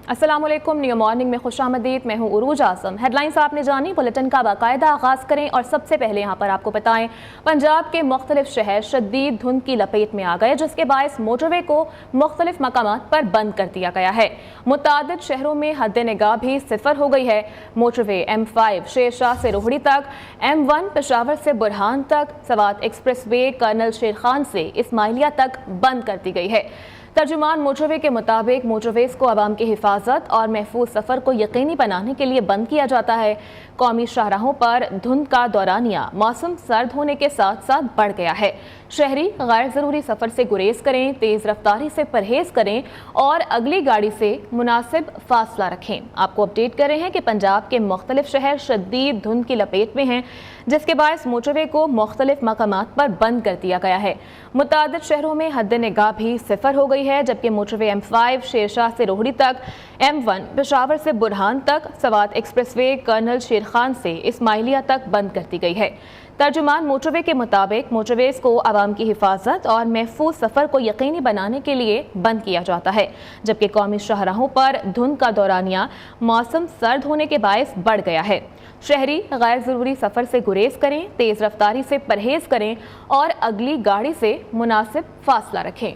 अस्सलाम वालेकुम, new morning में खुशामदीद। मैं हूं उरूज आजम। हेडलाइंस आपने जानी, बुलेटिन का बाकायदा आगाज करें और सबसे पहले यहां पर आपको बताएं, पंजाब के मुख्तलिफ शहर शदीद धुंध की लपेट में आ गए, जिसके बायस मोटरवे को मुख्तलिफ मकामात पर बंद कर दिया गया है। मुतादिद शहरों में हद निगाह भी सिफर हो गई है। मोटरवे M5 शेरशाह से रोहड़ी तक, M1 पेशावर से बुरहान तक, सवात एक्सप्रेस वे कर्नल शेर खान से इस्माइलिया तक बंद कर दी गई है। तर्जुमान मोटरवे के मुताबिक मोटरवेज को आवाम की हिफाजत और महफूज सफ़र को यकीनी बनाने के लिए बंद किया जाता है। कौमी शाहराहों पर धुंध का दौरानिया मौसम सर्द होने के साथ साथ बढ़ गया है। शहरी गैर ज़रूरी सफ़र से गुरेज करें, तेज़ रफ्तारी से परहेज़ करें और अगली गाड़ी से मुनासिब फासला रखें। आपको अपडेट कर रहे हैं कि पंजाब के मुख्तलिफ शहर शदीद धुंध की लपेट में हैं, जिसके बायस मोटरवे को मुख्तलिफ मकामात पर बंद कर दिया गया है। मुतादिद शहरों में हद निगाह भी सिफर हो गई है, जबकि मोटरवे M5 शेरशाह से रोहड़ी तक, M1 पेशावर से बुरहान तक, सवात एक्सप्रेस वे कर्नल शेर खान से इस्माइलिया तक बंद कर दी गई है। तर्जुमान मोटरवे के मुताबिक मोटरवेज को आवाम की हिफाजत और महफूज सफ़र को यकीनी बनाने के लिए बंद किया जाता है, जबकि कौमी शाहराहों पर धुंध का दौरानिया मौसम सर्द होने के बायस बढ़ गया है। शहरी गैर ज़रूरी सफ़र से गुरेज करें, तेज़ रफ्तारी से परहेज़ करें और अगली गाड़ी से मुनासिब फासला रखें।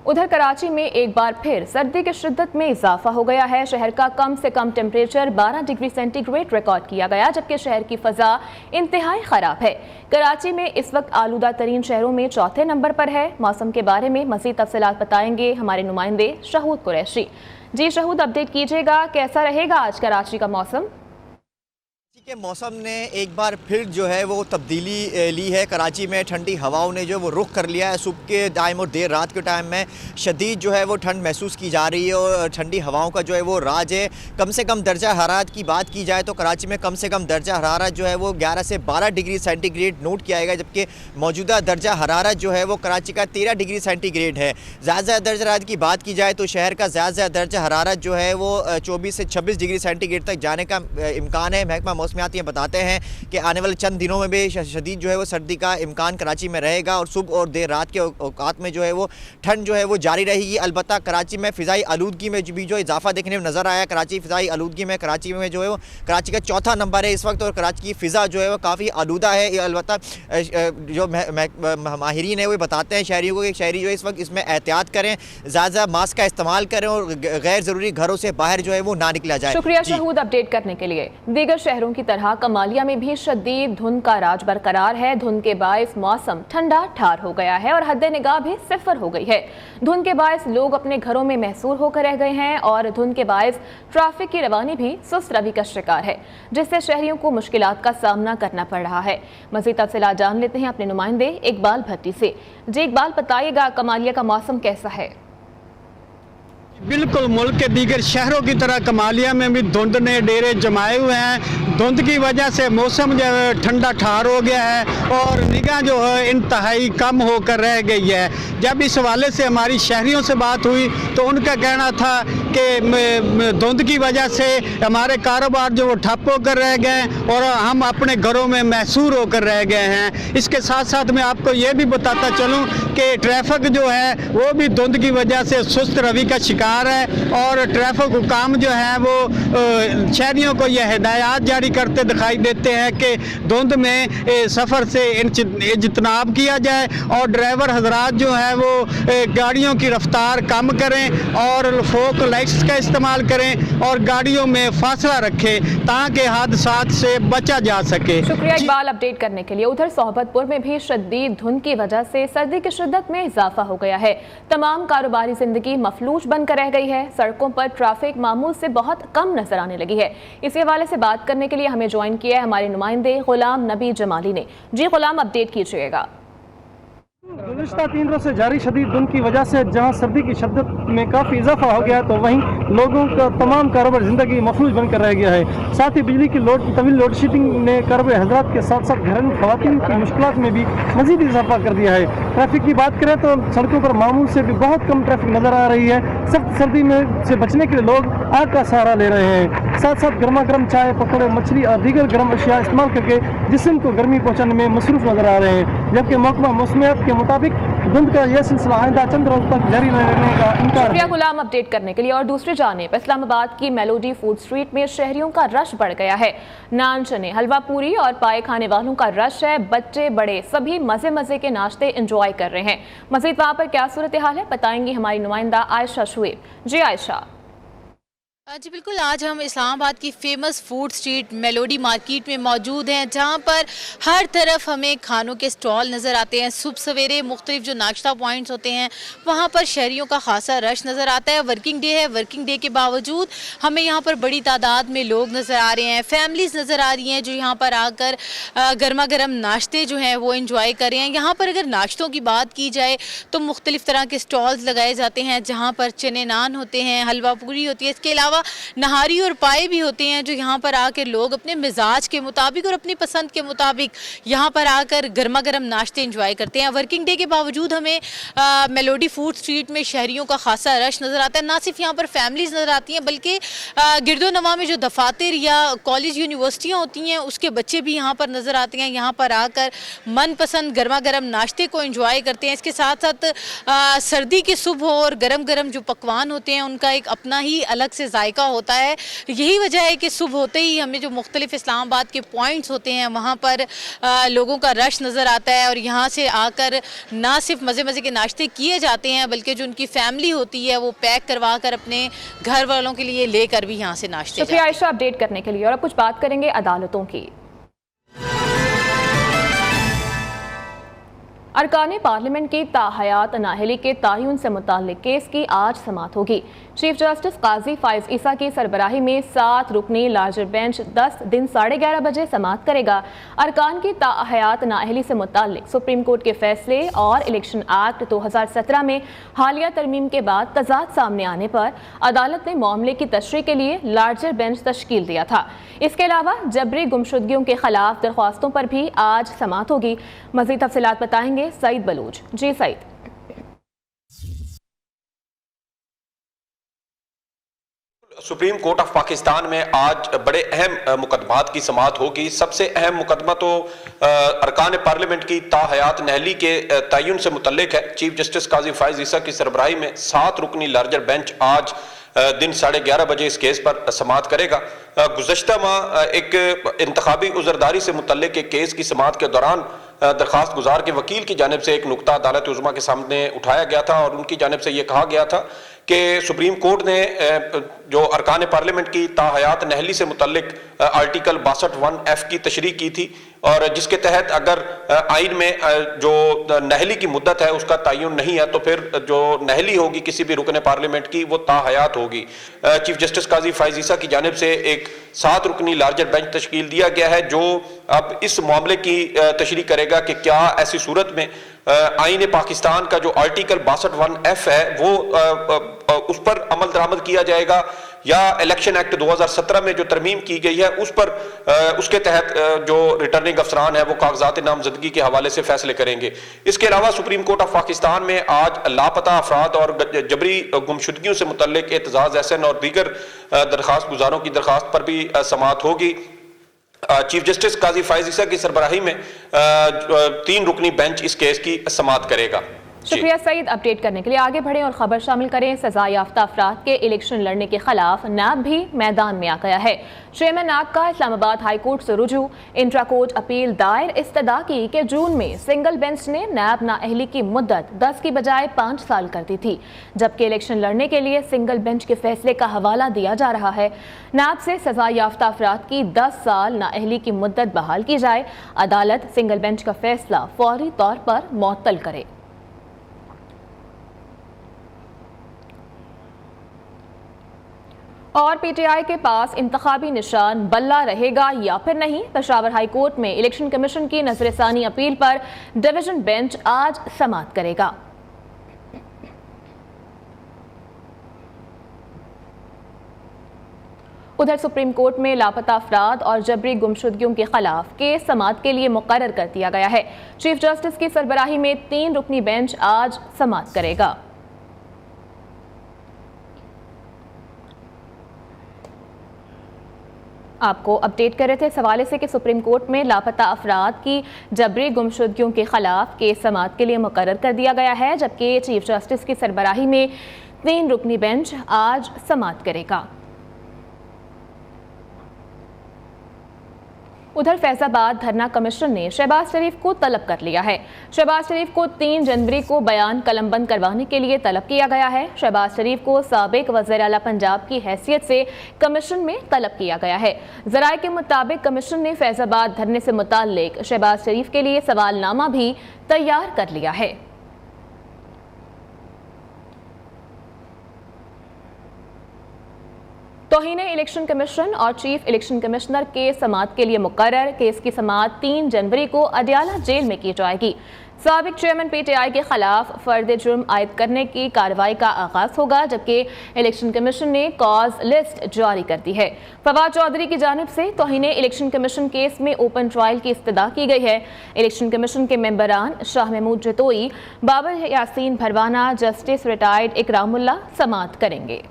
उधर कराची में एक बार फिर सर्दी की शिद्दत में इजाफा हो गया है। शहर का कम से कम टेम्परेचर 12 डिग्री सेंटीग्रेड रिकॉर्ड किया गया, जबकि शहर की फ़ज़ा इंतहाई ख़राब है। कराची में इस वक्त आलूदा तरीन शहरों में चौथे नंबर पर है। मौसम के बारे में मज़ीद तफसीलात बताएंगे हमारे नुमाइंदे शहूद कुरैशी। जी शहूद, अपडेट कीजिएगा, कैसा रहेगा आज कराची का मौसम? के मौसम ने एक बार फिर जो है वो तब्दीली ली है। कराची में ठंडी हवाओं ने जो वो रुख कर लिया है। सुबह के टाइम और देर रात के टाइम में शदीद जो है वो ठंड महसूस की जा रही है और ठंडी हवाओं का जो है वो राज है। कम से कम दर्जा हरारत की बात की जाए तो कराची में कम से कम दर्जा हरारत जो है वो 11 से 12 डिग्री सेंटीग्रेड नोट किया गया, जबकि मौजूदा दर्जा हरारत जो है वो कराची का 13 डिग्री सेंटीग्रेड है। ज़्यादा दर्जा हरारत की बात की जाए तो शहर का ज़्यादा दर्जा हरारत जो है वो 24 से 26 डिग्री सेंटीग्रेड तक जाने का इम्कान है। महकमा मौसमियात ये बताते हैं कि आने वाले चंद दिनों में भी शदीद जो है वो सर्दी का इम्कान कराची में रहेगा और सुबह और देर रात के औकात में जो है वो ठंड जो है वो जारी रहेगी। अलबत्ता कराची में फ़िज़ाई आलूदगी में भी जो इजाफा देखने में नज़र आया। कराची फ़िज़ाई आलूदगी में कराची में जो है वो कराची का चौथा नंबर है इस वक्त और कराची की फ़िज़ा जो है वो काफ़ी आलूदा है। अलबत्ता जो माहिरीन है वो बताते हैं शहरियों को कि शहरी जो है इस वक्त इसमें एहतियात करें, ज़्यादा मास्क का इस्तेमाल करें और गैर ज़रूरी घरों से बाहर जो है वो ना निकला जाए। शुक्रिया शहूद अपडेट करने के लिए। दीगर शहरों की तरह कमालिया में भी शदीद धुंध का राज बरकरार है। धुंध के बायस मौसम ठंडा ठार हो गया है और हद निगाह भी सिफर हो गई है। धुंध के बायस लोग अपने घरों में महसूर होकर रह गए हैं और धुंध के बायस ट्रैफिक की रवानी भी सुस्त रवि का शिकार है, जिससे शहरियों को मुश्किलात का सामना करना पड़ रहा है। मज़ीद तफसीलात जान लेते हैं अपने नुमाइंदे इकबाल भट्टी से। जी इकबाल, बताइएगा कमालिया का मौसम कैसा है? बिल्कुल मुल्क के दीगर शहरों की तरह कमालिया में भी धुंध ने डेरे जमाए हुए हैं। धुंध की वजह से मौसम जो है ठंडा ठार हो गया है और निगाह जो है इंतहाई कम होकर रह गई है। जब इस हवाले से हमारी शहरियों से बात हुई तो उनका कहना था कि धुंध की वजह से हमारे कारोबार जो वो ठप होकर रह गए और हम अपने घरों में महसूर होकर रह गए हैं। इसके साथ साथ मैं आपको ये भी बताता चलूँ कि ट्रैफिक जो है वो भी धुंध की वजह से सुस्त रवि का शिकार है और ट्रैफिक हुकाम जो है वो शहरियों को यह हिदायत जारी करते दिखाई देते हैं कि धुंध में सफ़र से इज्तनाब किया जाए और ड्राइवर हजरात जो है वो गाड़ियों की रफ्तार कम करें और फोक लाइट्स का इस्तेमाल करें और गाड़ियों में फासला रखें ताकि हादसात से बचा जा सके। शुक्रिया इकबाल अपडेट करने के लिए। उधर सोहबतपुर में भी शदीद धुंध की वजह से सर्दी की शिद्दत में इजाफा हो गया है। तमाम कारोबारी जिंदगी मफलूज बनकर रह गई है। सड़कों पर ट्रैफिक मामूल से बहुत कम नजर आने लगी है। इसी हवाले से बात करने के लिए हमें ज्वाइन किया है हमारे नुमाइंदे गुलाम नबी जमाली ने। जी गुलाम, अपडेट कीजिएगा। गुज़िश्ता 3 रोज़ से जारी शदीद धुंध की वजह से जहां सर्दी की शिद्दत में काफ़ी इजाफा हो गया है तो वहीं लोगों का तमाम कारोबार ज़िंदगी मफलूज बनकर रह गया है। साथ ही बिजली की तवील लोड शेडिंग ने कारोबारी हजरात के साथ साथ घरेलू ख़वातीन की मुश्किलात में भी मज़ीद इजाफा कर दिया है। ट्रैफिक की बात करें तो सड़कों पर मामूल से भी बहुत कम ट्रैफिक नज़र आ रही है। सख्त सर्दी में से बचने के लिए लोग आग का सहारा ले रहे हैं। साथ साथ गर्मा गर्म चाय, पकौड़े, मछली और दीगर गर्म अशिया इस्तेमाल करके जिस्म को गर्मी पहुँचाने में मसरूफ़ नजर आ रहे हैं। जबकि महकमा मौसमियात के मुताबिक धुंध का यह सिलसिला आइंदा चंद रोज तक जारी रहने का इम्कान शुक्रिया है। गुलाम अपडेट करने के लिए। और दूसरी जानिब इस्लामाबाद की मेलोडी फूड स्ट्रीट में शहरियों का रश बढ़ गया है। नान चने, हलवा पूरी और पाए खाने वालों का रश है। बच्चे बड़े सभी मजे मजे के नाश्ते एंजॉय कर रहे हैं। मजीद वहाँ पर क्या सूरत हाल है बताएंगी हमारी नुमाइंदा आयशा शुएब। जी आयशा। जी बिल्कुल, आज हम इस्लामाबाद की famous food street melody market में मौजूद हैं, जहां पर हर तरफ हमें खानों के स्टॉल नज़र आते हैं। सुबह सवेरे मुख्तलिफ जो नाश्ता पॉइंट्स होते हैं वहां पर शहरियों का खासा रश नज़र आता है। वर्किंग डे है, वर्किंग डे के बावजूद हमें यहाँ पर बड़ी तादाद में लोग नज़र आ रहे हैं, फैमिलीज़ नज़र आ रही हैं जो यहाँ पर आकर गर्मा गर्म नाश्ते जो हैं वो इंजॉय कर रहे हैं। यहाँ पर अगर नाश्तों की बात की जाए तो मुख्तलिफ तरह के स्टॉल्स लगाए जाते हैं, जहाँ पर चने नान होते हैं, हलवा पूरी होती है, इसके अलावा नहारी और पाए भी होते हैं जो यहाँ पर आकर लोग अपने मिजाज के मुताबिक और अपनी पसंद के मुताबिक यहाँ पर आकर गर्मा गर्म नाश्ते एंजॉय करते हैं। वर्किंग डे के बावजूद हमें मेलोडी फूड स्ट्रीट में शहरियों का खासा रश नज़र आता है। ना सिर्फ यहाँ पर फैमिलीज नज़र आती हैं बल्कि गिरदो नवा में जो दफातर या कॉलेज यूनिवर्सिटियाँ होती हैं उसके बच्चे भी यहाँ पर नज़र आते हैं, यहाँ पर आकर मनपसंद गर्मा गर्म नाश्ते को एंजॉय करते हैं। इसके साथ साथ सर्दी की सुबह और गर्म गर्म जो पकवान होते हैं उनका एक अपना ही अलग से जायका होता है। यही वजह है कि सुबह होते ही हमें जो मुख्तलिफ इस्लामाबाद के पॉइंट्स होते हैं वहाँ पर लोगों का रश नज़र आता है और यहाँ से आकर ना सिर्फ मज़े मज़े के नाश्ते किए जाते हैं बल्कि जो उनकी फैमिली होती है वो पैक करवा कर अपने घर वालों के लिए लेकर भी यहाँ से नाश्ते। शुक्रिया आयशा अपडेट करने के लिए। और अब कुछ बात करेंगे अदालतों की। अरकान पार्लियामेंट की ताहयात नाअहली के तयन से मुताल्लिक केस की आज समाअत होगी। चीफ जस्टिस काजी फाइज ईसा की सरबराही में 7 रुकनी लार्जर बेंच 10 दिन 11:30 बजे समाअत करेगा। अरकान की ताहयात नाअहली से मुताल्लिक सुप्रीम कोर्ट के फैसले और इलेक्शन एक्ट 2017 में हालिया तरमीम के बाद तजाद सामने आने पर अदालत ने मामले की तशरीह के लिए लार्जर बेंच तश्कील दिया था। इसके अलावा जबरी गुमशुदगियों के खिलाफ दरख्वास्तों पर भी आज समाअत होगी। मज़ीद तफसीलात बताएंगे Saeed Baloch. Ji Saeed. Supreme court of Pakistan में आज बड़े अहम मुकदमात की समाअत होगी। सबसे अहम मुकदमा तो अरकान पार्लियामेंट की ताहयात नाअहली के तयन से मुतल्लिक है। चीफ जस्टिस काजी फाइज ईसा की सरबराही में 7 रुकनी लार्जर बेंच आज दिन 11:30 बजे इस केस पर समाअत करेगा। गुज़श्ता माह एक इंतखाबी उज़रदारी से मुतल्लिक एक केस की समाअत के दौरान दरख्वास्त गुजार के वकील की जानिब से एक नुक्ता अदालत उज़्मा के सामने उठाया गया था और उनकी जानिब से ये कहा गया था कि सुप्रीम कोर्ट ने जो अरकान पार्लियामेंट की ताहयात नाअहली से मुतल्लिक आर्टिकल 62(1)(f) की तशरीह की थी और जिसके तहत अगर आइन में जो नाअहली की मुद्दत है उसका तयन नहीं है तो फिर जो नाअहली होगी किसी भी रुकन पार्लियामेंट की वो ताहयात होगी। चीफ जस्टिस काजी फाइज ईसा की जानिब से एक 7 रुकनी लार्जर बेंच तश्कील दिया गया है जो अब इस मामले की तशरीह करेगा कि क्या ऐसी सूरत में आइन पाकिस्तान का जो आर्टिकल 62(1)(f) है वो उस पर अमल दरामद किया जाएगा या इलेक्शन एक्ट 2017 में जो तरमीम की गई है उस पर उसके तहत जो रिटर्निंग अफसरान है वो कागजात नामजदगी के हवाले से फैसले करेंगे। इसके अलावा सुप्रीम कोर्ट ऑफ पाकिस्तान में आज लापता अफराद और जबरी गुमशुदगियों से मुतल्लिक एतजाज एहसन और दीगर दरख्वास्त गुजारों की दरख्वास्त पर भी समाअत होगी। चीफ जस्टिस काजी फाइज ईसा की सरबराही में 3 रुकनी बेंच इस केस की समाअत करेगा। शुक्रिया सईद अपडेट करने के लिए। आगे बढ़े और खबर शामिल करें। सजा याफ्ता अफराद के इलेक्शन लड़ने के खिलाफ नैब भी मैदान में आ गया है। चेयरमैन नैब का इस्लामाबाद हाई कोर्ट से रुजू, इंट्रा कोर्ट अपील दायर इस्तदा की कि जून में सिंगल बेंच ने नैब नाअहली की मुद्दत 10 की बजाय 5 साल कर दी थी, जबकि इलेक्शन लड़ने के लिए सिंगल बेंच के फैसले का हवाला दिया जा रहा है। नैब से सजा याफ्ता अफराद की 10 साल नाअहली की मुद्दत बहाल की जाए। अदालत सिंगल बेंच का फैसला फौरी तौर पर मुअत्तल करे। और पीटीआई के पास इंतखाबी निशान बल्ला रहेगा या फिर नहीं। पेशावर हाई कोर्ट में इलेक्शन कमीशन की नजरसानी अपील पर डिवीजन बेंच आज समाअत करेगा। उधर सुप्रीम कोर्ट में लापता अफराद और जबरी गुमशुदगियों के खिलाफ केस समाअत के लिए मुकर्रर कर दिया गया है। चीफ जस्टिस की सरबराही में 3 रुकनी बेंच आज समाअत करेगा। आपको अपडेट कर रहे थे इस हवाले से कि सुप्रीम कोर्ट में लापता अफराद की जबरी गुमशुदगियों के खिलाफ केस समाअत के लिए मुकर्रर कर दिया गया है, जबकि चीफ जस्टिस की सरबराही में 3 रुकनी बेंच आज समाअत करेगा। उधर फैजाबाद धरना कमीशन ने शहबाज शरीफ को तलब कर लिया है। शहबाज शरीफ को 3 जनवरी को बयान कलमबंद करवाने के लिए तलब किया गया है। शहबाज शरीफ को साबिक वज़ीर आला पंजाब की हैसियत से कमीशन में तलब किया गया है। ज़राए के मुताबिक कमीशन ने फैजाबाद धरने से मुताल्लिक शहबाज शरीफ के लिए सवालनामा भी तैयार कर लिया है। तौहीन इलेक्शन कमीशन और चीफ इलेक्शन कमिश्नर के समाअत के लिए मुकर्रर केस की समाअत 3 जनवरी को अडियाला जेल में की जाएगी। साबिक चेयरमैन पीटीआई के खिलाफ फर्द जुर्म आयद करने की कार्रवाई का आगाज होगा, जबकि इलेक्शन कमीशन ने कॉज लिस्ट जारी कर दी है। फवाद चौधरी की जानिब से तौहीन इलेक्शन कमीशन केस में ओपन ट्रायल की इस्तदा की गई है। इलेक्शन कमीशन के मेंबरान शाह महमूद जतोई, बाबर यासीन भरवाना, जस्टिस रिटायर्ड इकरामुल्ला समाअत करेंगे।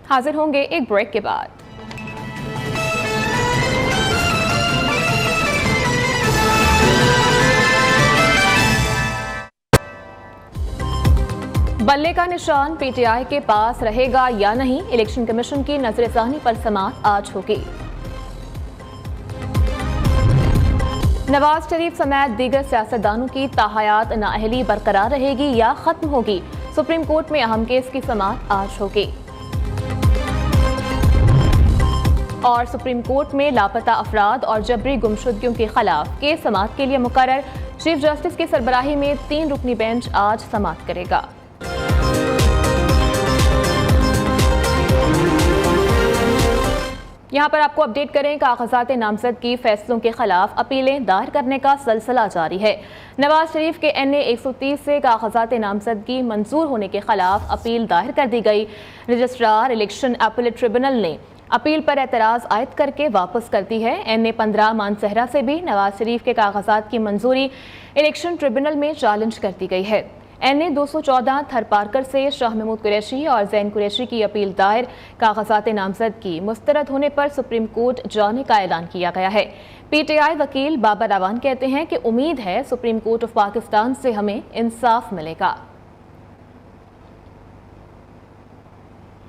हाजिर होंगे एक ब्रेक के बाद। बल्ले का निशान पीटीआई के पास रहेगा या नहीं, इलेक्शन कमीशन की नजरसानी पर समाअत आज होगी। नवाज शरीफ समेत दीगर सियासतदानों की ताहयात नाअहली बरकरार रहेगी या खत्म होगी, सुप्रीम कोर्ट में अहम केस की समाअत आज होगी। और सुप्रीम कोर्ट में लापता अफराद और जबरी गुमशुदगियों के खिलाफ केस समाअत के लिए मुकर्रर चीफ जस्टिस की सरबराही में 3 रुकनी बेंच आज समाअत करेगा। यहाँ पर आपको अपडेट करें, कागजात नामजद की फैसलों के खिलाफ अपीलें दायर करने का सिलसिला जारी है। नवाज शरीफ के NA 130 से कागजात नामजदगी मंजूर होने के खिलाफ अपील दायर कर दी गई। रजिस्ट्रार इलेक्शन अपीलेट ट्रिब्यूनल ने अपील पर एतराज़ आयद करके वापस कर दी है। NA 15 मानसहरा से भी नवाज शरीफ के कागजात की मंजूरी इलेक्शन ट्रिब्यूनल में चैलेंज कर दी गई है। NA 214 थरपारकर से शाह महमूद कुरैशी और जैन कुरैशी की अपील दायर, कागजात नामजदगी मुस्तरद होने पर सुप्रीम कोर्ट जाने का ऐलान किया गया है। पीटीआई वकील बाबर अवान कहते हैं कि उम्मीद है सुप्रीम कोर्ट ऑफ पाकिस्तान से हमें इंसाफ मिलेगा।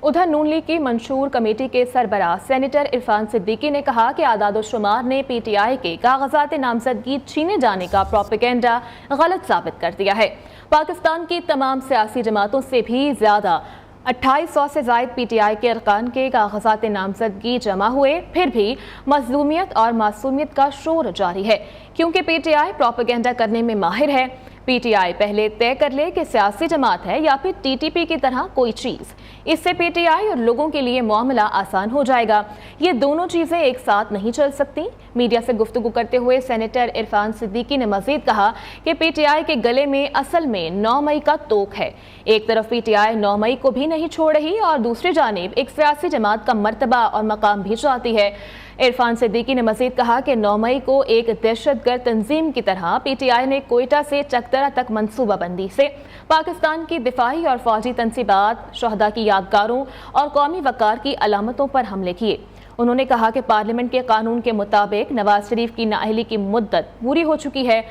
उधर नून लीग की मंशूर कमेटी के सरबराह सेनेटर इरफान सिद्दीकी ने कहा कि आदाद-ओ-शुमार ने पीटीआई के कागजात नामजदगी छीने जाने का प्रोपेगेंडा गलत साबित कर दिया है। पाकिस्तान की तमाम सियासी जमातों से भी ज्यादा 2800 से जायद पीटीआई के अरकान के कागजात नामजदगी जमा हुए, फिर भी मजलूमियत और मासूमियत का शोर जारी है, क्योंकि पीटीआई प्रोपेगेंडा करने में माहिर है। पीटीआई पहले तय कर ले कि सियासी जमात है या फिर टीटीपी की तरह कोई चीज, इससे पीटीआई और लोगों के लिए मामला आसान हो जाएगा। ये दोनों चीजें एक साथ नहीं चल सकती। मीडिया से गुफ्तगू करते हुए सेनेटर इरफान सिद्दीकी ने मजीद कहा कि पीटीआई के गले में असल में 9 मई का तोक है। एक तरफ पीटीआई 9 मई को भी नहीं छोड़ रही और दूसरी जानिब एक सियासी जमात का मर्तबा और मकाम भी चाहती है। इरफान सिद्दीकी ने मजीद कहा कि 9 मई को एक दहशतगर्द तंजीम की तरह पीटीआई ने कोयटा से चकदरा तक मनसूबाबंदी से पाकिस्तान की दिफाई और फौजी तनसीबात, शहदा की यादगारों और कौमी वकार की अलामतों पर हमले किए। उन्होंने कहा कि पार्लियामेंट के कानून के मुताबिक नवाज शरीफ की नाअहली की मुद्दत पूरी हो चुकी है।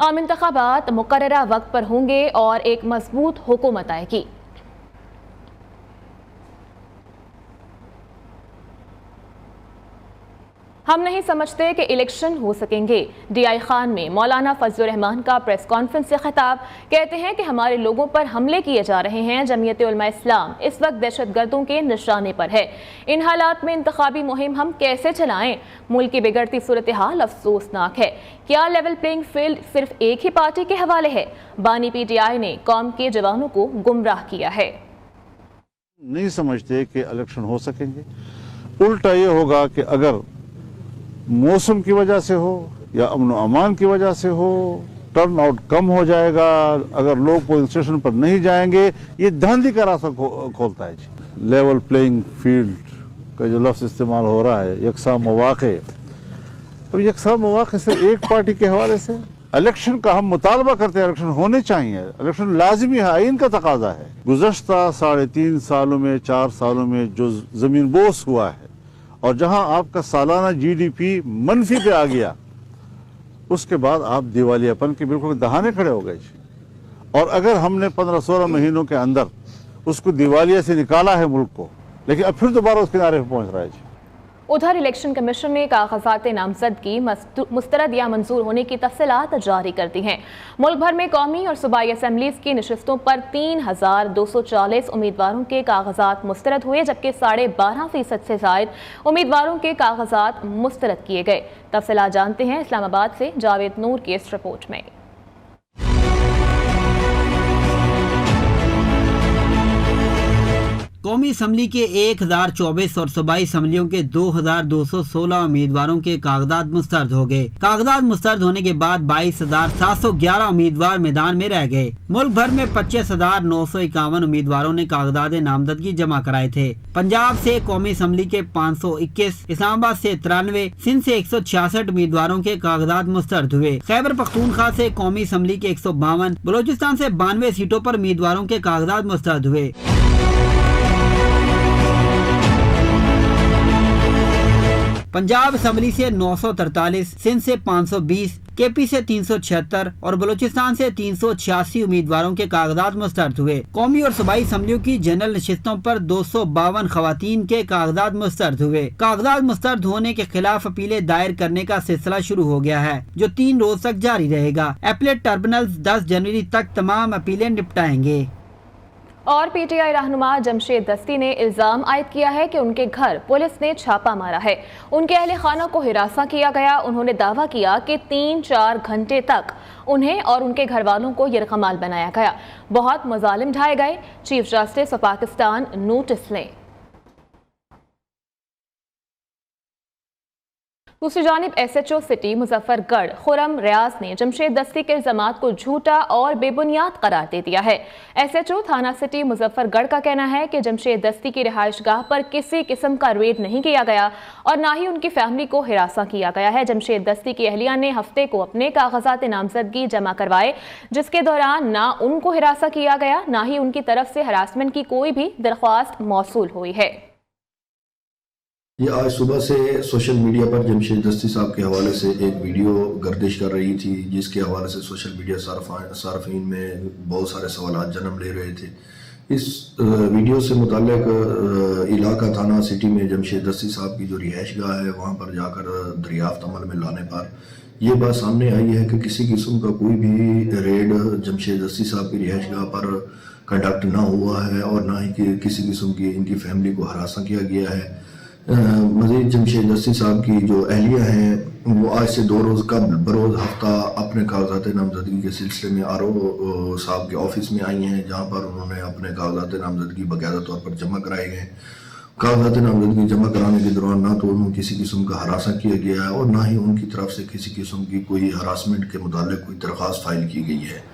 आम इंतखाबात मुकर्ररा वक्त पर होंगे और एक मजबूत हुकूमत आएगी। हम नहीं समझते कि इलेक्शन हो सकेंगे। डीआई खान में मौलाना फजलुर रहमान का प्रेस कॉन्फ्रेंस से खिताब, कहते हैं कि हमारे लोगों पर हमले किए जा रहे हैं। जमीयत उलमा इस्लाम इस वक्त दहशतगर्दों के निशाने पर है। इन हालात में इंतखाबी मुहिम हम कैसे चलाएं? मुल्क की बिगड़ती सूरत हाल अफसोसनाक है। क्या लेवल प्लेइंग फील्ड सिर्फ एक ही पार्टी के हवाले है? बानी पीटीआई ने कौम के जवानों को गुमराह किया है। नहीं समझते कि इलेक्शन हो सकेंगे। उल्टा ये होगा कि अगर मौसम की वजह से हो या अमन अमान की वजह से हो, टर्न आउट कम हो जाएगा। अगर लोग पोलिंग स्टेशन पर नहीं जाएंगे, ये धांधली का रास्ता खोलता है। लेवल प्लेइंग फील्ड का जो लफ्ज़ इस्तेमाल हो रहा है, यकसा मौक़े, तो यकसा मौक़े सिर्फ एक पार्टी के हवाले से इलेक्शन का हम मुतालबा करते हैं, इलेक्शन होने चाहिए, इलेक्शन लाजमी है, आइन का तकाजा है। गुज़श्ता 3.5 सालों में 4 सालों में जो ज़मीन बोस हुआ है और जहां आपका सालाना GDP मनफी पे आ गया, उसके बाद आप दिवालियापन के बिल्कुल दहाने खड़े हो गए। और अगर हमने 15-16 महीनों के अंदर उसको दिवालिया से निकाला है मुल्क को, लेकिन अब फिर दोबारा उस किनारे पर पहुंच रहा है। उधर इलेक्शन कमीशन ने कागजात नामजदगी मुस्तरद या मंजूर होने की तफसीलात जारी कर दी हैं। मुल्क भर में कौमी और सूबाई असम्बलीज की नशिस्तों पर 3240 उम्मीदवारों के कागजात मुस्तरद हुए, जबकि 12.5% से जायद उम्मीदवारों के कागजात मुस्तरद किए गए। तफसीलात जानते हैं इस्लामाबाद से जावेद नूर की इस रिपोर्ट में। कौमी असम्बली के 1024 और सूबाई असम्बलियों के 2216 उम्मीदवारों के कागजात मुस्तरद हो गए। कागजात मुस्तरद होने के बाद 22,711 उम्मीदवार मैदान में रह गए। मुल्क भर में 25,951 उम्मीदवारों ने कागजात नामजदगी जमा कराए थे। पंजाब से कौमी असम्बली के 521, इस्लामाबाद से 93, सिंध से 166 उम्मीदवारों के कागजात मुस्तरद हुए। खैबर पख्तूनख्वा से कौमी असम्बली के 152, बलोचिस्तान से 92 सीटों पर उम्मीदवारों के कागजात मुस्तरद हुए। पंजाब असम्बली से 943, सिंध से 520, KP से 376 और बलूचिस्तान से 386 उम्मीदवारों के कागजात मुस्तरद हुए। कौमी और सूबाई असम्बलियों की जनरल नशिस्तों पर 252 खवातीन के कागजात मुस्तरद हुए। कागजात मुस्तरद होने के खिलाफ अपीलें दायर करने का सिलसिला शुरू हो गया है, जो 3 रोज तक जारी रहेगा। अपीलेट ट्रिब्यूनल 10 जनवरी तक तमाम अपीलें निपटाएंगे। और PTI रहनुमा जमशेद दस्ती ने इल्जाम आयद किया है कि उनके घर पुलिस ने छापा मारा है, उनके अहले खाना को हिरासा किया गया। उन्होंने दावा किया कि 3-4 घंटे तक उन्हें और उनके घर वालों को यरगमाल बनाया गया, बहुत मजालिम ढाए गए। Chief justice of Pakistan notice लें। दूसरी जानिब SHO सिटी मुजफ्फरगढ़ खुरम रियाज ने जमशेद दस्ती के इल्जामात को झूठा और बेबुनियाद करार दे दिया है। SHO थाना सिटी मुजफ्फरगढ़ का कहना है कि जमशेद दस्ती की रिहाइशगाह पर किसी किस्म का रेड नहीं किया गया और ना ही उनकी फैमिली को हिरासा किया गया है। जमशेद दस्ती की अहलिया ने हफ्ते को अपने कागजात नामजदगी जमा करवाए, जिसके दौरान ना उनको हिरासा किया गया, ना ही उनकी तरफ से हरासमेंट की कोई भी दरख्वास्त मौसूल हुई है। ये आज सुबह से सोशल मीडिया पर जमशेद दस्ती साहब के हवाले से एक वीडियो गर्दिश कर रही थी, जिसके हवाले से सोशल मीडिया सार्फिन में बहुत सारे सवाल जन्म ले रहे थे। इस वीडियो से मुताल्लिक इलाका थाना सिटी में जमशेद दस्ती साहब की जो रिहाइशगाह है, वहाँ पर जाकर दरियाफ्त अमल में लाने पर यह बात सामने आई है कि किसी किस्म का कोई भी रेड जमशेद दस्ती साहब की रिहाइशगाह पर कंडक्ट ना हुआ है और ना ही किसी किस्म की इनकी फैमिली को हरासा किया गया है। मज़ीद जमशेद दस्ती साहब की जो अहलिया हैं वो आज से 2 रोज़ का बरोज़ हफ्ता अपने कागजात नामजदगी के सिलसिले में RO साहब के ऑफिस में आई हैं, जहां पर उन्होंने अपने कागजात नामजदगी बाकायदा तौर पर जमा कराए गए। कागजात नामजदगी जमा कराने के दौरान ना तो उन्होंने किसी किस्म का हरासा किया गया है और ना ही उनकी तरफ से किसी किस्म की कोई हरासमेंट के मुतालिक कोई दरख्वास्त फाइल की गई है।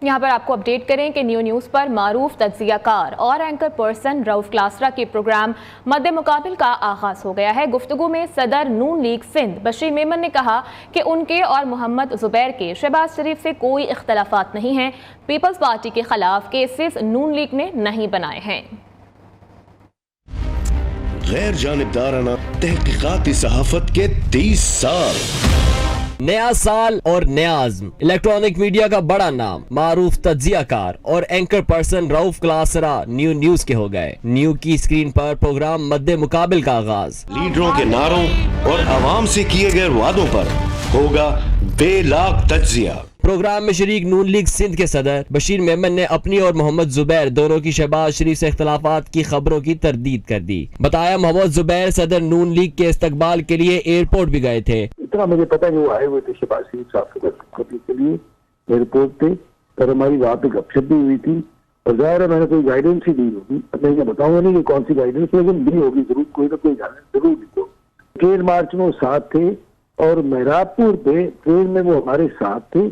यहाँ पर आपको अपडेट करें कि न्यूज़ पर मारूफ तज्जियाकार और एंकर पर्सन रऊफ क्लासरा के प्रोग्राम मद्दे मुकाबिल का आगाज हो गया है। गुफ्तगू में सदर नून लीग सिंध बशीर मेमन ने कहा कि उनके और मोहम्मद जुबैर के शहबाज शरीफ से कोई इख्तलाफात नहीं हैं। पीपल्स पार्टी के खिलाफ केसेस नून लीग ने नहीं बनाए हैं। गैर जानिबदाराना तहकीकाती सहाफत के 30 साल, नया साल और नया आज़्म। इलेक्ट्रॉनिक मीडिया का बड़ा नाम मारूफ तज्जियाकार और anchor person Rauf Klasra news के हो गए। न्यू की स्क्रीन पर प्रोग्राम मद्दे मुकाबिल का आगाज। लीडरों के नारों और आवाम से किए गए वादों पर होगा बेलाग तज्जिया। प्रोग्राम में शरीक नून लीग सिंध के सदर बशीर मेमन ने अपनी और मोहम्मद जुबैर दोनों की शहबाज शरीफ से इख्तलाफात की खबरों की तरदीद कर दी। बताया मोहम्मद जुबैर सदर नून लीग के इस्तकबाल के लिए एयरपोर्ट भी गए थे। इतना मुझे पता है वो आए हुए थे शहबाज शरीफ साहब के लिए एयरपोर्ट पे, और हमारी वहाँ पे गपशप भी हुई थी और जाहिर है मैंने कोई गाइडेंस ही दी होगी। अब मैं ये बताऊंगा नहीं कि कौन सी गाइडेंस, लेकिन दी होगी जरूर, कोई ना कोई गाइडेंस जरूर दी हो। ट्रेन मार्च में वो साथ थे और मेहराबपुर पे ट्रेन में वो हमारे साथ थे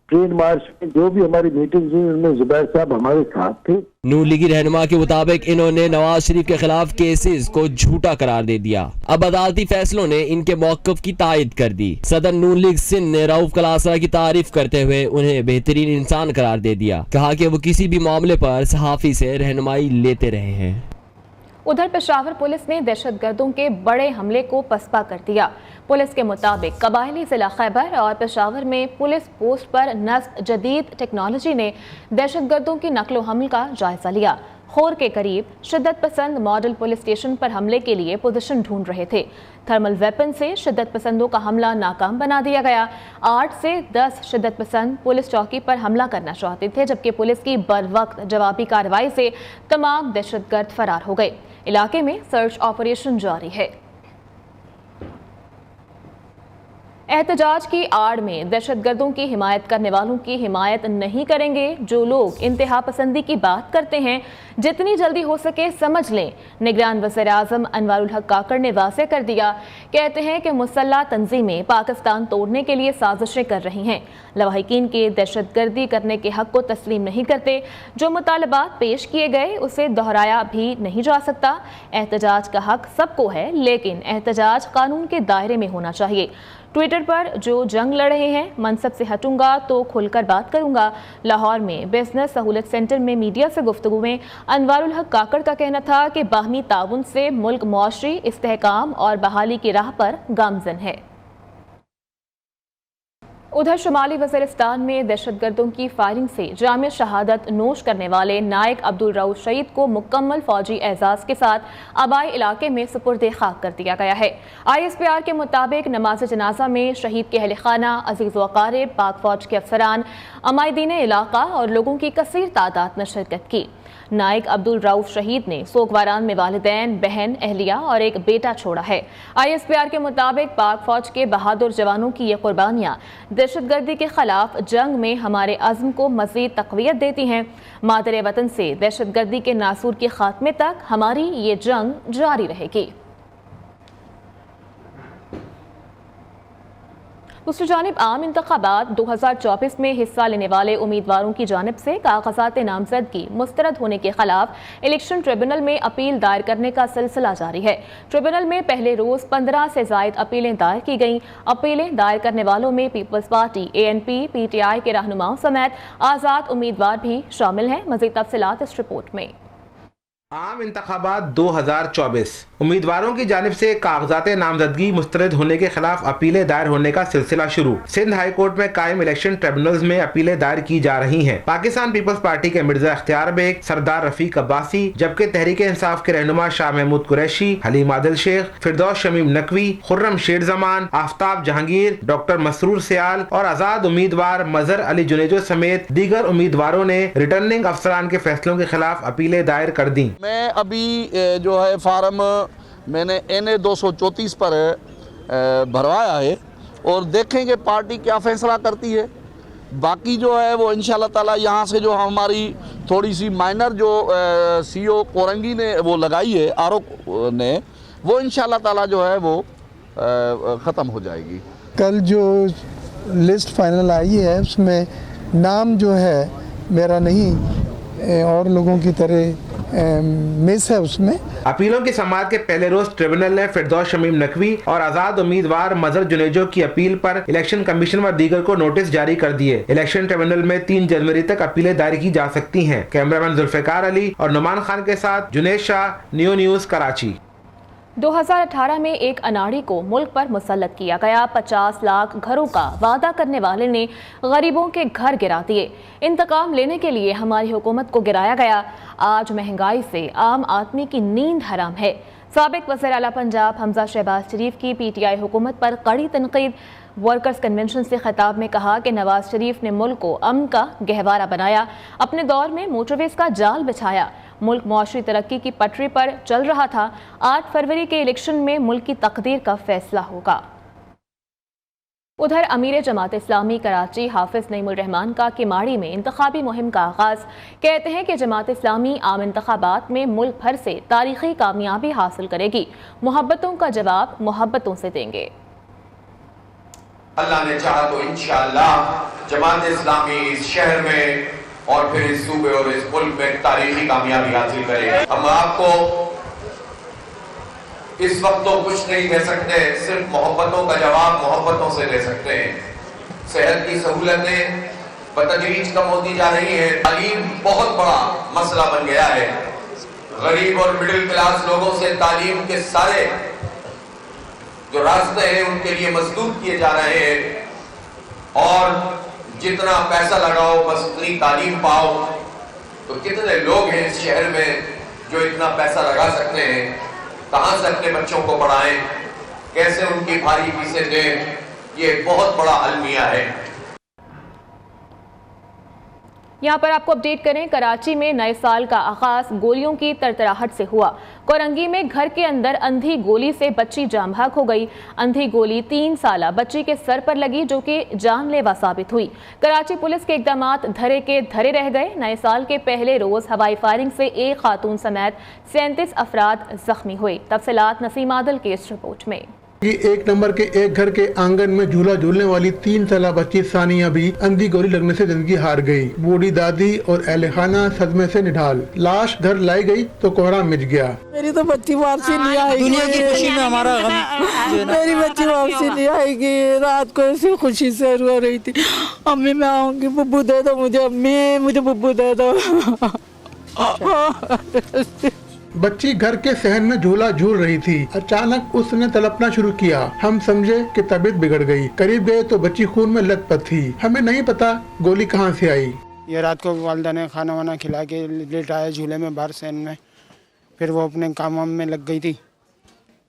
ट्रेन मार्च में जो भी हमारी मीटिंग्स हुई उनमें जुबैर साहब हमारे साथ थे। नून लीगी रहनुमा के मुताबिक इन्होंने नवाज शरीफ के खिलाफ केसेस को झूठा करार दे दिया। अब अदालती फैसलों ने इनके मौक़िफ़ की तायद कर दी। सदर नून लीग सिंध ने रऊफ कलासरा की तारीफ करते हुए उन्हें बेहतरीन इंसान करार दे दिया। कहा कि वो किसी भी मामले पर सहाफ़ी से रहनुमाई लेते रहे हैं। उधर पेशावर पुलिस ने दहशतगर्दों के बड़े हमले को पसपा कर दिया। पुलिस के मुताबिक कबायली जिला खैबर और पेशावर में पुलिस पोस्ट पर नस्ब जदीद टेक्नोलॉजी ने दहशतगर्दों की नकलो हमल का जायजा लिया। खोर के करीब शिद्दत पसंद मॉडल पुलिस स्टेशन पर हमले के लिए पोजीशन ढूंढ रहे थे। थर्मल वेपन से शिद्दत पसंदों का हमला नाकाम बना दिया गया। 8 से 10 शिद्दत पसंद पुलिस चौकी पर हमला करना चाहते थे, जबकि पुलिस की बरवक्त जवाबी कार्रवाई से तमाम दहशतगर्द फरार हो गए। इलाके में सर्च ऑपरेशन जारी है। एहतजाज की आड़ में दहशतगर्दों की हिमायत करने वालों की हिमायत नहीं करेंगे। जो लोग इंतहा पसंदी की बात करते हैं, जितनी जल्दी हो सके समझ लें। निगरान वज़ीर आज़म अनवारुल हक काकड़ ने वाज़ेह कर दिया। कहते हैं कि मुसल्लह तंजीमें पाकिस्तान तोड़ने के लिए साजिशें कर रही हैं। लवाहिकीन के दहशतगर्दी करने के हक को तस्लीम नहीं करते। जो मुतालबात पेश किए गए उसे दोहराया भी नहीं जा सकता। एहतजाज का हक सबको है, लेकिन एहतजाज कानून के दायरे में होना चाहिए। ट्विटर पर जो जंग लड़ रहे हैं, मनसब से हटूंगा तो खुलकर बात करूंगा। लाहौर में बिजनेस सहूलत सेंटर में मीडिया से गुफ्तगू में अनवारुल हक काकड़ का कहना था कि बाहमी ताउन से मुल्क मुआशरी इस्तेहकाम और बहाली की राह पर गामजन है। उधर शुमाली वज़ीरिस्तान में दहशतगर्दों की फायरिंग से जामिया शहादत नोश करने वाले नायक अब्दुल रऊफ शहीद को मुकम्मल फौजी एजाज के साथ आबाई इलाके में सुपुर्द खाक कर दिया गया है। ISPR के मुताबिक नमाज जनाजा में शहीद के अहल खाना, अजीज़ व अक़ारिब, पाक फौज के अफसरान, अमायदीन इलाका और लोगों की कसीर तादाद में शिरकत की। नायक अब्दुल रऊफ शहीद ने सोगवारान में वालिदैन, बहन, अहलिया और एक बेटा छोड़ा है। ISPR के मुताबिक पाक फौज के बहादुर जवानों की ये कुर्बानियाँ दहशतगर्दी के खिलाफ जंग में हमारे अज़्म को मज़ीद तक़वियत देती हैं। मादरे वतन से दहशतगर्दी के नासूर के खात्मे तक हमारी ये जंग जारी रहेगी। दूसरी जानिब आम इंतखाबात 2024 में हिस्सा लेने वाले उम्मीदवारों की जानिब से कागजात नामजदगी मुस्तरद होने के खिलाफ इलेक्शन ट्रिब्यूनल में अपील दायर करने का सिलसिला जारी है। ट्रिब्यूनल में पहले रोज 15 से ज़ायद अपीलें दायर की गईं। अपीलें दायर करने वालों में पीपल्स पार्टी, ANP, PTI के रहनुमाओं समेत आज़ाद उम्मीदवार भी शामिल हैं। मज़ीद तफसीलात इस रिपोर्ट में। आम इंतखाबात 2024 उम्मीदवारों की जानिब से कागजात नामजदगी मुस्तरद होने के खिलाफ अपीलें दायर होने का सिलसिला शुरू। सिंध हाई कोर्ट में कायम इलेक्शन ट्रिब्यूनल्स में अपीलें दायर की जा रही हैं। पाकिस्तान पीपल्स पार्टी के मिर्जा इख्तियार बेग, सरदार रफीक अब्बासी, जबकि तहरीक इंसाफ के रहनुमा शाह महमूद कुरैशी, हलीम आदिल शेख, फिरदौस शमीम नकवी, खुर्रम शेर जमान, आफ्ताब जहांगीर, डॉक्टर मसरूर सियाल और आजाद उम्मीदवार मजहर अली जुनेजो समेत दीगर उम्मीदवारों ने रिटर्निंग अफसरान के फैसलों के खिलाफ अपीलें दायर कर दी। मैं अभी जो है फार्म मैंने NA 234 पर भरवाया है और देखेंगे पार्टी क्या फैसला करती है। बाकी जो है वो इंशाल्लाह ताला यहाँ से जो हमारी थोड़ी सी माइनर जो CO कोरंगी ने वो लगाई है, RO ने, वो इंशाल्लाह ताला जो है वो ख़त्म हो जाएगी। कल जो लिस्ट फाइनल आई है उसमें नाम जो है मेरा नहीं और लोगों की तरह मिस है उसमें। अपीलों की समाअत के पहले रोज ट्रिब्यूनल ने फिरदौस शमीम नकवी और आजाद उम्मीदवार मजहर जुनेजो की अपील पर इलेक्शन कमीशन व दीगर को नोटिस जारी कर दिए। इलेक्शन ट्रिब्यूनल में 3 जनवरी तक अपीलें दायर की जा सकती हैं। कैमरामैन जुल्फिकार अली और नुमान खान के साथ जुनेद शाह, न्यू न्यूज़, कराची। 2018 में एक अनाड़ी को मुल्क पर मुसल्लत किया गया। 50 लाख घरों का वादा करने वाले ने गरीबों के घर गिरा दिए। इंतकाम लेने के लिए हमारी हुकूमत को गिराया गया। आज महंगाई से आम आदमी की नींद हराम है। साबिक वज़ीर आला पंजाब हमजा शहबाज शरीफ की PTI हुकूमत पर कड़ी तनकीद। वर्कर्स कन्वेंशन से खिताब में कहा कि नवाज शरीफ ने मुल्क को अमन का गहवारा बनाया, अपने दौर में मोटरवेज का जाल बिछाया। मुल्क मुआशरी तरक्की की पटरी पर चल रहा था। 8 फरवरी के इलेक्शन में मुल्क की तकदीर का फैसला होगा। उधर अमीर जमात इस्लामी कराची हाफिज नईमुर रहमान का किमाड़ी में इंतखाबी मुहिम का आगाज। कहते हैं कि जमात इस्लामी आम इंतखाबात में मुल्क भर से तारीखी कामयाबी हासिल करेगी। मोहब्बतों का जवाब मोहब्बतों से देंगे। अल्लाह ने चाहा तो इंशाअल्लाह जमात इस्लामी इस शहर में और फिर इस सूबे और इस मुल्क में तारीखी कामयाबी हासिल करे। हम आपको इस वक्त तो कुछ नहीं दे सकते, सिर्फ मोहब्बतों का जवाब मोहब्बतों से दे सकते हैं। सेहत की सहूलतें बतदरीज कम होती जा रही है। तालीम बहुत बड़ा मसला बन गया है। गरीब और मिडिल क्लास लोगों से तालीम के सारे जो रास्ते हैं उनके लिए मजदूर किए जा रहे हैं और जितना पैसा लगाओ बस उतनी तालीम पाओ। तो कितने लोग हैं इस शहर में जो इतना पैसा लगा सकते हैं? कहां से अपने बच्चों को पढ़ाएं, कैसे उनकी भारी फीसें दें? ये बहुत बड़ा अलमिया है। यहाँ पर आपको अपडेट करें, कराची में नए साल का आगाज गोलियों की तरतराहट से हुआ। कोरंगी में घर के अंदर अंधी गोली से बच्ची जाम बहक हो गई। अंधी गोली 3 साला बच्ची के सर पर लगी जो कि जानलेवा साबित हुई। कराची पुलिस के इकदामात धरे के धरे रह गए। नए साल के पहले रोज हवाई फायरिंग से एक खातून समेत 37 अफराद जख्मी हुए। तफसीलात नसीम आदिल की इस रिपोर्ट में। एक नंबर के एक घर के आंगन में झूला झूलने वाली 3 साला बच्ची सानिया भी अंधी गोली लगने से जिंदगी हार गई। बूढ़ी दादी और अहले खाना सदमे से निढाल। लाश घर लाई गई तो कोहराम मिट गया। मेरी तो बच्ची वापसी नहीं आएगी। दुनिया की खुशी में हमारा गम। मेरी बच्ची वापसी नहीं आएगी। रात को ऐसी खुशी से रो रही थी, अम्मी मैं आऊंगी, बुब्बू दे दो मुझे, अम्मी मुझे बुब्बू दे दो। बच्ची घर के सहन में झूला झूल रही थी। अचानक उसने तड़पना शुरू किया। हम समझे कि तबीयत बिगड़ गई। करीब गए तो बच्ची खून में लथपथ थी। हमें नहीं पता गोली कहां से आई। ये रात को वालदा ने खाना वाना खिला के लेटाया झूले में बाहर सहन में। फिर वो अपने काम में लग गई थी।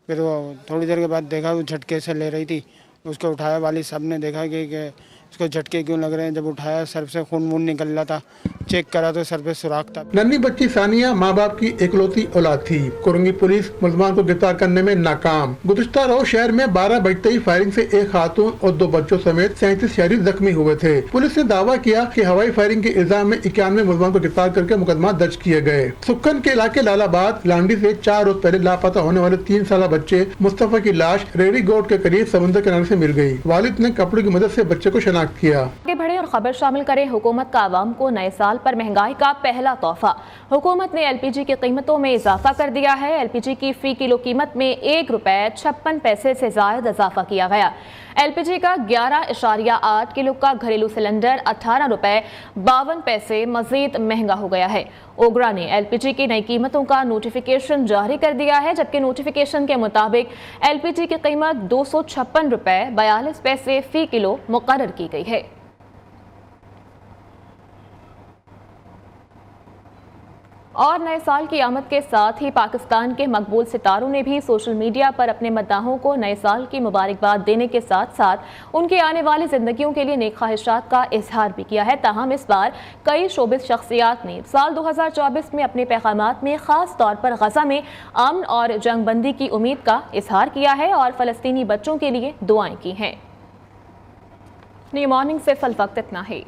फिर वो थोड़ी देर के बाद देखा वो झटके से ले रही थी। उसको उठाया, वाली साहब ने देखा कि उसको झटके क्यों लग रहे हैं। जब उठाया सर से खून वून निकल रहा था, चेक करा तो सर पे सुराख था। नन्ही बच्ची सानिया माँ बाप की इकलौती औलाद थी। कोरंगी पुलिस मुलजमान को गिरफ्तार करने में नाकाम। गुज़िश्ता रोज शहर में 12 बजते ही फायरिंग से एक खातून और 2 बच्चों समेत 37 शहरी जख्मी हुए थे। पुलिस ने दावा किया कि हवाई फायरिंग के इल्जाम में 91 मुलजमान को गिरफ्तार करके मुकदमा दर्ज किए गए। सुक्खन के इलाके लालाबाद लांडी से 4 रोज पहले लापता होने वाले 3 साला बच्चे मुस्तफा की लाश रेडी गोड के करीब समुद्र किनारे से मिल गई। वालिद ने कपड़े की मदद से बच्चे को शनाख्त किया। आगे बढ़े और खबर शामिल करें, हुकूमत का आवाम को नए साल पर महंगाई का पहला तोहफा। हुकूमत ने एलपीजी की कीमतों में इजाफा कर दिया है। एलपीजी की फी किलो कीमत में 1 रुपए 56 पैसे से ज्यादा इजाफा किया गया। एलपीजी का 11.8 किलो का घरेलू सिलेंडर 18 रुपए 52 पैसे मजीद महंगा हो गया है। ओगरा ने एलपीजी की नई कीमतों का नोटिफिकेशन जारी कर दिया है, जबकि नोटिफिकेशन के मुताबिक एलपीजी की कीमत 256 रुपए 42 पैसे फी किलो मुकर्रर की गई है। और नए साल की आमद के साथ ही पाकिस्तान के मकबूल सितारों ने भी सोशल मीडिया पर अपने मद्दाहों को नए साल की मुबारकबाद देने के साथ साथ उनके आने वाली जिंदगियों के लिए नेक ख्वाहिशात का इजहार भी किया है। ताहम इस बार कई शोबिस शख्सियात ने साल 2024 में अपने पैगामात में खास तौर पर गजा में अमन और जंगबंदी की उम्मीद का इजहार किया है और फलस्तीनी बच्चों के लिए दुआएं की हैं। न्यू मॉर्निंग से फल वक्त इतना ही।